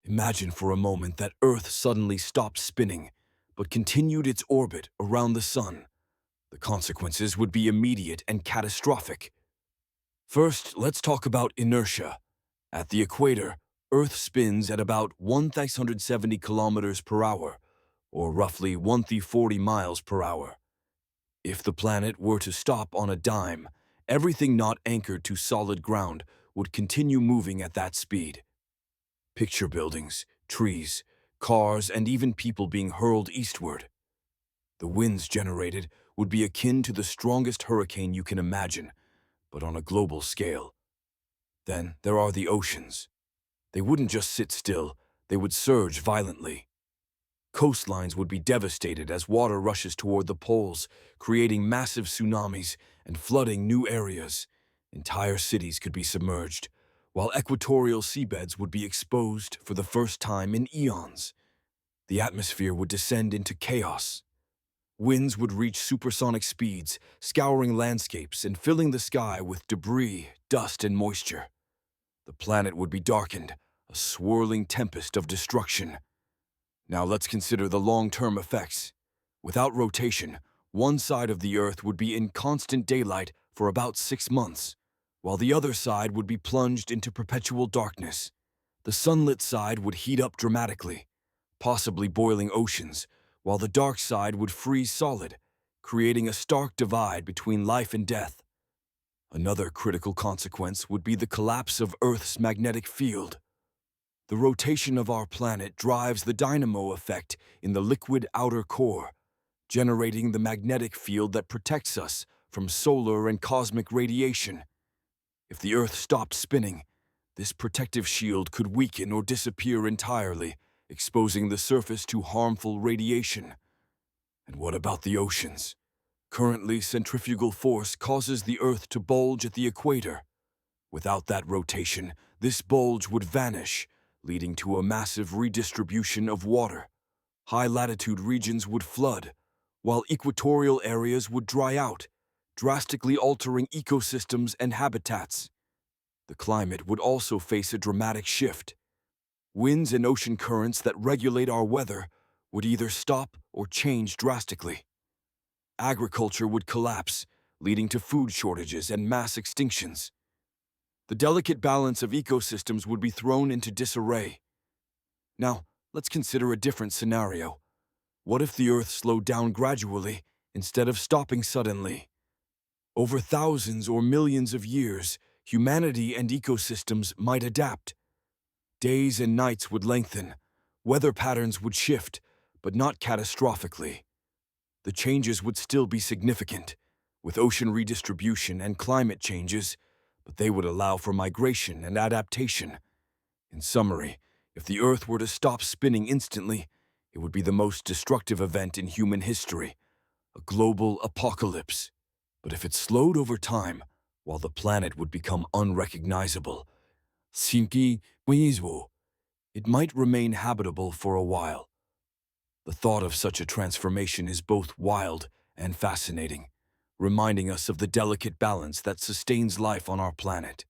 Imagine for a moment that Earth suddenly stopped spinning, but continued its orbit around the Sun. The consequences would be immediate and catastrophic. First, let's talk about inertia. At the equator, Earth spins at about 1,070 kilometers per hour, or roughly 140 miles per hour. If the planet were to stop on a dime, everything not anchored to solid ground would continue moving at that speed. Picture buildings, trees, cars, and even people being hurled eastward. The winds generated would be akin to the strongest hurricane you can imagine, but on a global scale. Then there are the oceans. They wouldn't just sit still, they would surge violently. Coastlines would be devastated as water rushes toward the poles, creating massive tsunamis and flooding new areas. Entire cities could be submerged, while equatorial seabeds would be exposed for the first time in eons. The atmosphere would descend into chaos. Winds would reach supersonic speeds, scouring landscapes and filling the sky with debris, dust, and moisture. The planet would be darkened, a swirling tempest of destruction. Now let's consider the long-term effects. Without rotation, one side of the Earth would be in constant daylight for about 6 months, while the other side would be plunged into perpetual darkness. The sunlit side would heat up dramatically, possibly boiling oceans, while the dark side would freeze solid, creating a stark divide between life and death. Another critical consequence would be the collapse of Earth's magnetic field. The rotation of our planet drives the dynamo effect in the liquid outer core, generating the magnetic field that protects us from solar and cosmic radiation. If the Earth stopped spinning, this protective shield could weaken or disappear entirely, exposing the surface to harmful radiation. And what about the oceans? Currently, centrifugal force causes the Earth to bulge at the equator. Without that rotation, this bulge would vanish, leading to a massive redistribution of water. High-latitude regions would flood, while equatorial areas would dry out, drastically altering ecosystems and habitats. The climate would also face a dramatic shift. Winds and ocean currents that regulate our weather would either stop or change drastically. Agriculture would collapse, leading to food shortages and mass extinctions. The delicate balance of ecosystems would be thrown into disarray. Now, let's consider a different scenario. What if the Earth slowed down gradually instead of stopping suddenly? Over thousands or millions of years, humanity and ecosystems might adapt. Days and nights would lengthen, weather patterns would shift, but not catastrophically. The changes would still be significant, with ocean redistribution and climate changes, but they would allow for migration and adaptation. In summary, if the Earth were to stop spinning instantly, it would be the most destructive event in human history, a global apocalypse. But if it slowed over time, while the planet would become unrecognizable, Sinki Wiizwo, it might remain habitable for a while. The thought of such a transformation is both wild and fascinating, reminding us of the delicate balance that sustains life on our planet.